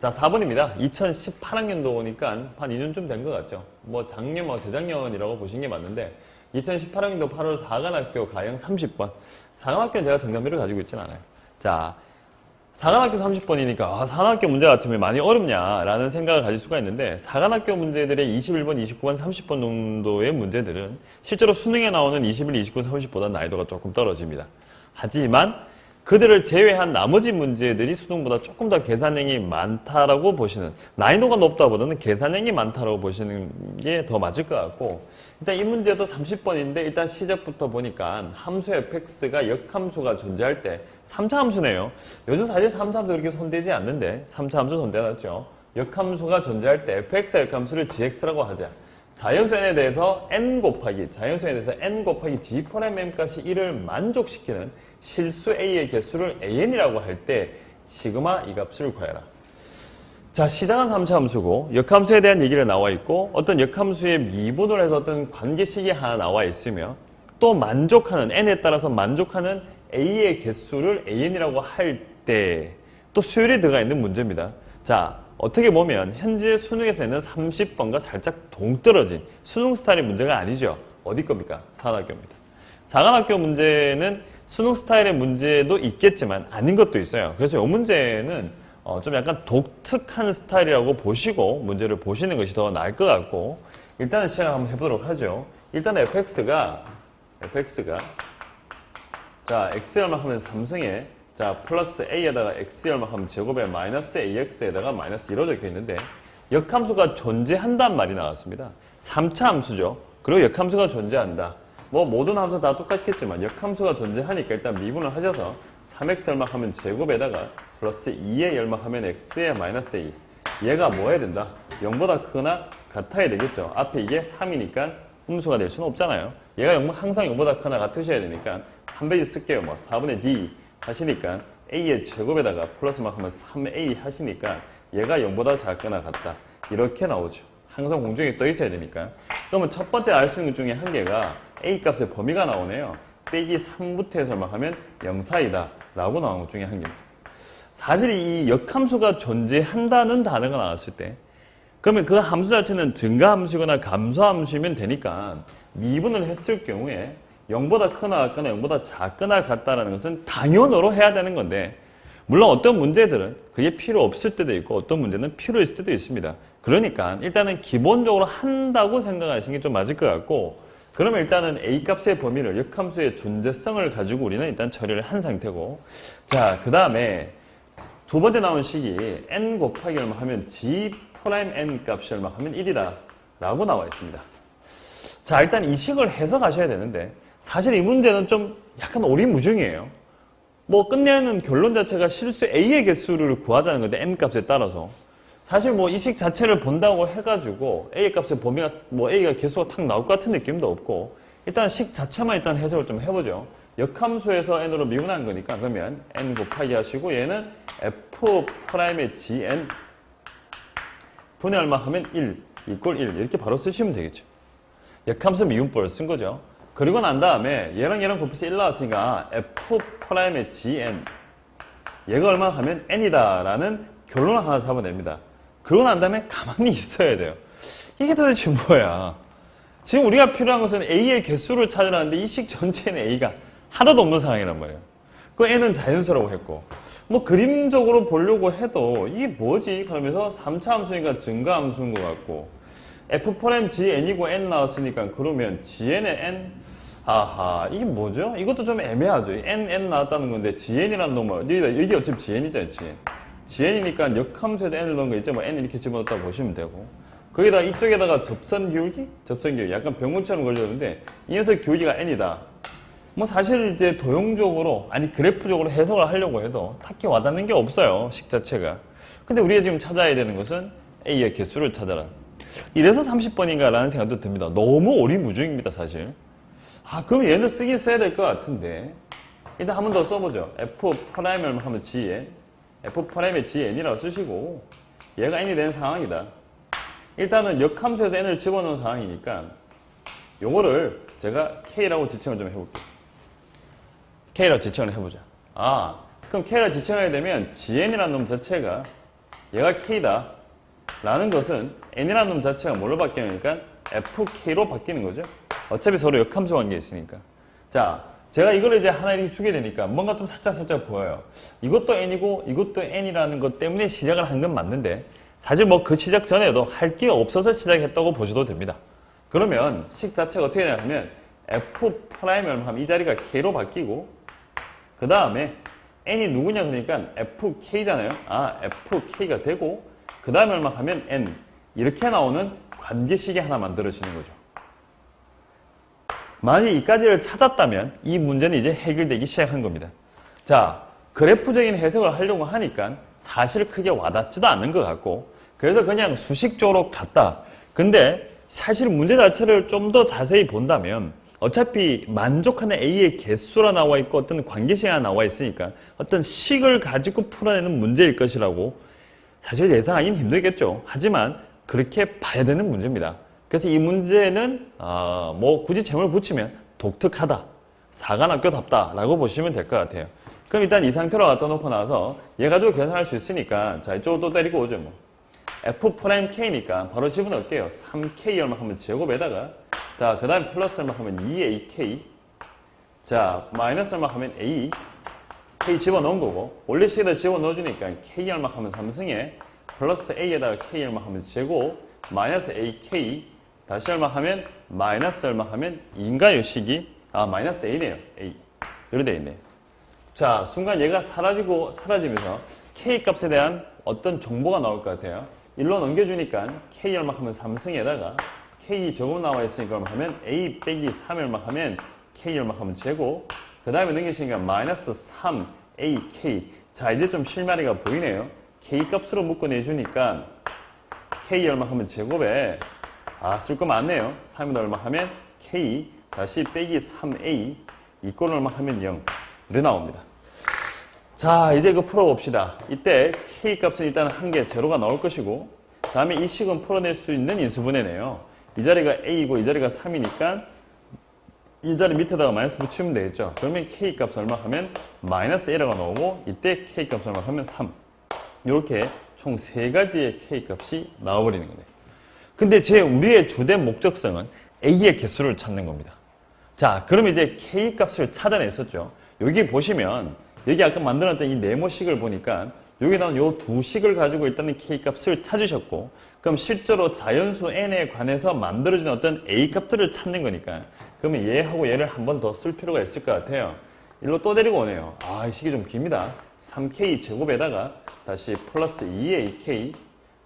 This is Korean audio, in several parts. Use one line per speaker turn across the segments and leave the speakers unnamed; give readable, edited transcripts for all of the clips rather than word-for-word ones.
자, 4번입니다. 2018학년도 오니까 한 2년쯤 된 것 같죠. 뭐 작년, 재작년이라고 보시는 게 맞는데 2018학년도 8월 사관학교 가형 30번. 사관학교는 제가 정답률을 가지고 있진 않아요. 자, 사관학교 30번이니까 사관학교 문제 같으면 많이 어렵냐라는 생각을 가질 수가 있는데 사관학교 문제들의 21번, 29번, 30번 정도의 문제들은 실제로 수능에 나오는 21, 29, 30보다 난이도가 조금 떨어집니다. 하지만 그들을 제외한 나머지 문제들이 수능보다 조금 더 계산량이 많다라고 보시는, 난이도가 높다보다는 계산량이 많다라고 보시는 게 더 맞을 것 같고, 일단 이 문제도 30번인데 일단 시작부터 보니까 함수 fx가 역함수가 존재할 때 3차 함수네요. 요즘 사실 3차 함수 그렇게 손대지 않는데 3차 함수 손대놨죠. 역함수가 존재할 때 fx와 역함수를 gx라고 하자. 자연수 n에 대해서 n 곱하기 g'(m) 값이 1을 만족시키는 실수 a의 개수를 an이라고 할 때 시그마 이 값을 구해라. 자, 시작은 3차 함수고 역함수에 대한 얘기가 나와 있고 어떤 역함수의 미분을 해서 어떤 관계식이 하나 나와 있으며 또 만족하는 n에 따라서 만족하는 a의 개수를 an이라고 할 때 또 수열이 들어가 있는 문제입니다. 자, 어떻게 보면 현재 수능에서는 30번과 살짝 동떨어진 수능 스타일의 문제가 아니죠. 어디 겁니까? 사관학교입니다. 사관학교 문제는 수능 스타일의 문제도 있겠지만 아닌 것도 있어요. 그래서 이 문제는 좀 약간 독특한 스타일이라고 보시고 문제를 보시는 것이 더 나을 것 같고, 일단은 시작을 한번 해보도록 하죠. 일단 fx가 자, x 얼마 하면 3승에 자, 플러스 a에다가 x 얼마 하면 제곱에 마이너스 ax에다가 마이너스 2로 적혀 있는데 역함수가 존재한다는 말이 나왔습니다. 3차 함수죠. 그리고 역함수가 존재한다. 뭐 모든 함수 다 똑같겠지만 역함수가 존재하니까 일단 미분을 하셔서 3x 얼마 하면 제곱에다가 플러스 2에 얼마 하면 x에 마이너스 2. 얘가 뭐 해야 된다? 0보다 크거나 같아야 되겠죠. 앞에 이게 3이니까 음수가 될 수는 없잖아요. 얘가 항상 0보다 크거나 같으셔야 되니까 한 페이지 쓸게요. 뭐 4분의 d 하시니까 a의 제곱에다가 플러스만 하면 3a 하시니까 얘가 0보다 작거나 같다. 이렇게 나오죠. 항상 공중에 떠 있어야 되니까. 그러면 첫 번째 알 수 있는 것 중에 한 개가 a 값의 범위가 나오네요. 빼기 3부터 해서 막 하면 0 사이다 라고 나온 것 중에 한 개입니다. 사실 이 역함수가 존재한다는 단어가 나왔을 때 그러면 그 함수 자체는 증가함수거나 감소함수이면 되니까 미분을 했을 경우에 0보다 크거나 같거나 0보다 작거나 같다는 것은 당연으로 해야 되는 건데, 물론 어떤 문제들은 그게 필요 없을 때도 있고 어떤 문제는 필요 있을 때도 있습니다. 그러니까 일단은 기본적으로 한다고 생각하시는 게 좀 맞을 것 같고, 그러면 일단은 a값의 범위를 역함수의 존재성을 가지고 우리는 일단 처리를 한 상태고, 자, 그 다음에 두 번째 나온 식이 n 곱하기 얼마 하면 g'(n) 값이 얼마 하면 1이다 라고 나와 있습니다. 자, 일단 이 식을 해석하셔야 되는데 사실 이 문제는 좀 약간 오리무중이에요. 뭐 끝내는 결론 자체가 실수 a의 개수를 구하자는 건데 n 값에 따라서 사실 뭐 이 식 자체를 본다고 해가지고 a의 값의 범위가 뭐 a가 개수가 탁 나올 것 같은 느낌도 없고, 일단 식 자체만 일단 해석을 좀 해보죠. 역함수에서 n으로 미분한 거니까 그러면 n 곱하기 하시고 얘는 f'의 gn 분의 얼마 하면 1 이꼴 1 이렇게 바로 쓰시면 되겠죠. 역함수 미분법을 쓴 거죠. 그리고 난 다음에 얘랑 곱해서 1 나왔으니까 f'의 gn 얘가 얼마 하면 n이다 라는 결론을 하나 잡아냅니다. 그러고 난 다음에 가만히 있어야 돼요. 이게 도대체 뭐야? 지금 우리가 필요한 것은 a의 개수를 찾으라는데 이 식 전체에는 a가 하나도 없는 상황이란 말이에요. 그 n은 자연수라고 했고, 뭐 그림적으로 보려고 해도 이게 뭐지? 그러면서 3차 함수니까 증가함수인 것 같고, f'' gn이고 n 나왔으니까 그러면 gn의 n? 아하, 이게 뭐죠? 이것도 좀 애매하죠. n 나왔다는 건데 gn이라는 놈을 여기 어차피 gn이잖아요. gn이니까 역함수에서 n을 넣은 거 있죠? 뭐 n 이렇게 집어넣었다고 보시면 되고, 거기다 이쪽에다가 접선 기울기? 약간 병문처럼 걸렸는데 이 녀석 기울기가 n이다. 뭐 사실 이제 도형적으로 아니 그래프적으로 해석을 하려고 해도 딱히 와닿는 게 없어요. 식 자체가. 근데 우리가 지금 찾아야 되는 것은 a의 개수를 찾아라. 이래서 30번인가 라는 생각도 듭니다. 너무 오리무중입니다 사실. 아, 그럼 얘를 쓰긴 써야 될 것 같은데 일단 한 번 더 써보죠. f'을 하면 gn, f'의 gn이라고 쓰시고 얘가 n이 되는 상황이다. 일단은 역함수에서 n을 집어넣은 상황이니까 요거를 제가 k라고 지칭을 좀 해볼게요. k라고 지칭을 해보자. 아, 그럼 k라고 지칭하게 되면 gn이라는 놈 자체가 얘가 K다 라는 것은 n이라는 놈 자체가 뭘로 바뀌니까 fk로 바뀌는 거죠. 어차피 서로 역함수 관계에 있으니까. 자, 제가 이걸 이제 하나 이렇게 주게 되니까 뭔가 좀 살짝 보여요. 이것도 n이고 이것도 n이라는 것 때문에 시작을 한 건 맞는데 사실 뭐 그 시작 전에도 할 게 없어서 시작했다고 보셔도 됩니다. 그러면 식 자체가 어떻게 되냐면 f 프라임을 하면 이 자리가 k로 바뀌고 그 다음에 n이 누구냐 그러니까 fk잖아요. 아, fk가 되고 그 다음에 얼마 하면 n 이렇게 나오는 관계식이 하나 만들어지는 거죠. 만약 이까지를 찾았다면 이 문제는 이제 해결되기 시작한 겁니다. 자, 그래프적인 해석을 하려고 하니까 사실 크게 와닿지도 않는 것 같고 그래서 그냥 수식적으로 갔다. 근데 사실 문제 자체를 좀 더 자세히 본다면 어차피 만족하는 A의 개수라 나와 있고 어떤 관계식이 하나 나와 있으니까 어떤 식을 가지고 풀어내는 문제일 것이라고 사실 예상하기는 힘들겠죠. 하지만 그렇게 봐야 되는 문제입니다. 그래서 이 문제는 뭐 굳이 제목을 붙이면 독특하다, 사관학교답다 라고 보시면 될 것 같아요. 그럼 일단 이 상태로 갖다 놓고 나서 얘 가지고 계산할 수 있으니까 자 이쪽으로 또 때리고 오죠. 뭐 f'k니까 바로 집어넣을게요. 3k 얼마 하면 제곱에다가 자 그 다음에 플러스 얼마 하면 2ak 자 마이너스 얼마 하면 a k 집어넣은 거고 원래식에다 집어넣어주니까 k 얼마 하면 3승에 플러스 a에다가 k 얼마 하면 제곱 마이너스 ak 다시 얼마 하면 마이너스 얼마 하면 2인가요 식이? 아 마이너스 a네요. a 이렇게 되어 있네요. 자 순간 얘가 사라지면서 k 값에 대한 어떤 정보가 나올 것 같아요. 1로 넘겨주니까 k 얼마 하면 3승에다가 k 제곱 나와 있으니까 얼마 하면 a 빼기 3 얼마 하면 k 얼마 하면 제곱 그 다음에 넘겨주니까 마이너스 3ak 자 이제 좀 실마리가 보이네요. k 값으로 묶어내주니까 k 얼마 하면 제곱에 쓸 거 많네요. 3이 얼마 하면 k 다시 빼기 3a 이꼴 얼마 하면 0 이렇게 나옵니다. 자 이제 이거 풀어봅시다. 이때 k 값은 일단 한 개 제로가 나올 것이고 다음에 이 식은 풀어낼 수 있는 인수분해네요. 이 자리가 a이고 이 자리가 3이니까 이 자리 밑에다가 마이너스 붙이면 되겠죠. 그러면 k 값 얼마 하면 마이너스 a라고 나오고 이때 k 값 얼마 하면 3 이렇게 총 3가지의 k 값이 나와버리는 거네요. 근데 우리의 주된 목적성은 a의 개수를 찾는 겁니다. 자 그럼 이제 k 값을 찾아냈었죠. 여기 보시면 여기 아까 만들었던 이 네모식을 보니까 여기 나온 요 두 식을 가지고 일단은 k 값을 찾으셨고 그럼 실제로 자연수 n에 관해서 만들어진 어떤 a 값들을 찾는 거니까 그러면 얘하고 얘를 한 번 더 쓸 필요가 있을 것 같아요. 일로 또 데리고 오네요. 이 식이 좀 깁니다. 3k 제곱에다가 다시 플러스 2ak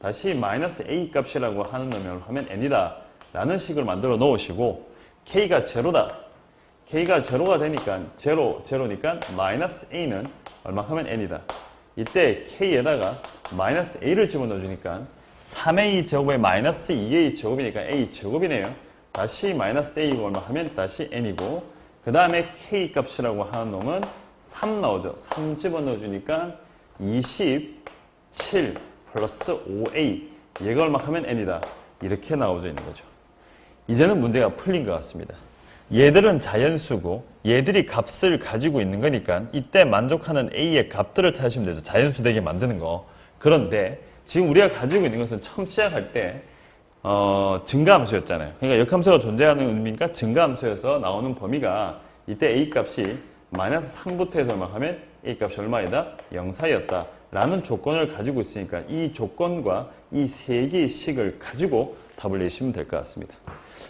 다시 마이너스 a 값이라고 하는 놈을 하면 n이다 라는 식을 만들어 놓으시고 k가 제로다. k가 제로가 되니까 제로니까 마이너스 a는 얼마 하면 n이다. 이때 k에다가 마이너스 a를 집어넣어 주니까 3a 제곱에 마이너스 2a 제곱이니까 a 제곱이네요. 다시 마이너스 a가 얼마 하면 다시 n이고 그 다음에 k 값이라고 하는 놈은 3 나오죠. 3 집어넣어 주니까 27 플러스 5a 얘가 얼마 하면 n이다. 이렇게 나오져 있는 거죠. 이제는 문제가 풀린 것 같습니다. 얘들은 자연수고 얘들이 값을 가지고 있는 거니까 이때 만족하는 a의 값들을 찾으시면 되죠. 자연수 되게 만드는 거. 그런데 지금 우리가 가지고 있는 것은 처음 시작할 때 증가함수였잖아요. 그러니까 역함수가 존재하는 의미니까 증가함수에서 나오는 범위가 이때 a 값이 마이너스 3부터 해서 얼마 하면 a 값이 얼마이다? 0 사이였다 라는 조건을 가지고 있으니까 이 조건과 이 세 개의 식을 가지고 답을 내시면 될 것 같습니다.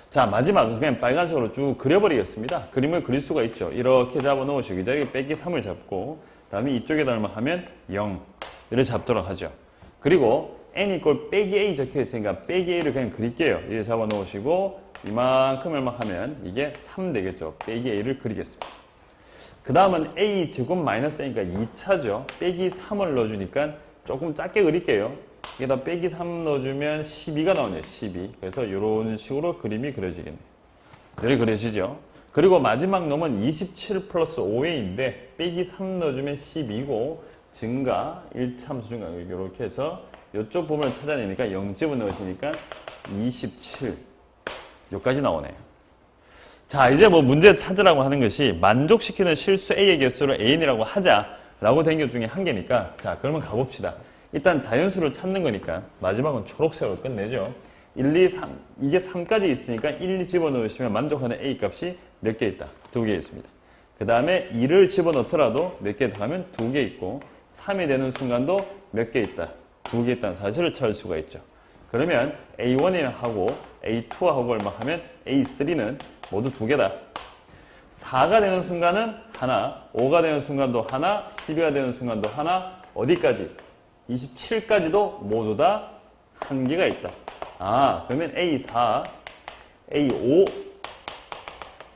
자 마지막은 그냥 빨간색으로 쭉 그려버리겠습니다. 그림을 그릴 수가 있죠. 이렇게 잡아놓으시고 이 자리에 빼기 3을 잡고 다음에 이쪽에다 얼마 하면 0 이렇게 잡도록 하죠. 그리고 n 이꼴 빼기 a 적혀 있으니까 빼기 a를 그냥 그릴게요. 이렇게 잡아놓으시고 이만큼 얼마 하면 이게 3 되겠죠. 빼기 a를 그리겠습니다. 그 다음은 a 제곱 마이너스 a니까 2차죠. 빼기 3을 넣어주니까 조금 작게 그릴게요. 여기다 빼기 3 넣어주면 12가 나오네요. 12. 그래서 이런 식으로 그림이 그려지겠네요. 이렇게 그려지죠. 그리고 마지막 놈은 27 플러스 5a인데 빼기 3 넣어주면 12고 증가 1참수 증가 이렇게 해서 이쪽 부분을 찾아내니까 0집을 넣으시니까 27 여기까지 나오네요. 자 이제 뭐 문제 찾으라고 하는 것이 만족시키는 실수 a의 개수를 an이라고 하자라고 된 것 중에 한 개니까 자 그러면 가봅시다. 일단 자연수를 찾는 거니까 마지막은 초록색으로 끝내죠. 1, 2, 3. 이게 3까지 있으니까 1, 2 집어넣으시면 만족하는 A 값이 몇 개 있다? 2개 있습니다. 그 다음에 2를 집어넣더라도 몇 개 더하면 2개 있고 3이 되는 순간도 몇 개 있다? 2개 있다는 사실을 찾을 수가 있죠. 그러면 A1하고 A2하고 얼마 하면 A3는 모두 2개다. 4가 되는 순간은 하나, 5가 되는 순간도 하나, 12가 되는 순간도 하나, 어디까지? 27까지도 모두 다 한 개가 있다. 그러면 A4, A5,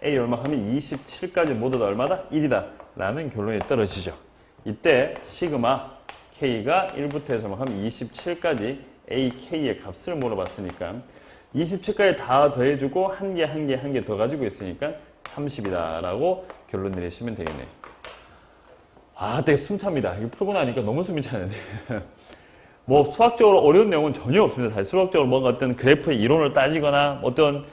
A 얼마 하면 27까지 모두 다 얼마다? 1이다. 라는 결론이 떨어지죠. 이때 시그마 K가 1부터 해서 하면 27까지 AK의 값을 물어봤으니까 27까지 다 더해주고 한 개 더 가지고 있으니까 30이다 라고 결론 내리시면 되겠네요. 되게 숨찹니다. 이거 풀고 나니까 너무 숨이 차는데 뭐 수학적으로 어려운 내용은 전혀 없습니다. 사실 수학적으로 뭔가 어떤 그래프의 이론을 따지거나 어떤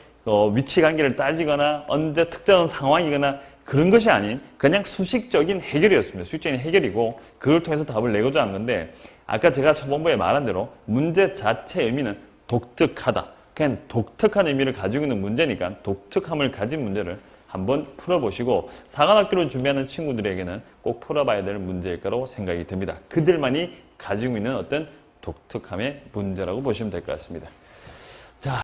위치 관계를 따지거나 언제 특정한 상황이거나 그런 것이 아닌 그냥 수식적인 해결이었습니다. 수식적인 해결이고 그걸 통해서 답을 내고자 한 건데 아까 제가 초반부에 말한 대로 문제 자체의 의미는 독특하다. 그냥 독특한 의미를 가지고 있는 문제니까 독특함을 가진 문제를 한번 풀어보시고 사관학교를 준비하는 친구들에게는 꼭 풀어봐야 될 문제일 거라고 생각이 듭니다. 그들만이 가지고 있는 어떤 독특함의 문제라고 보시면 될 것 같습니다. 자.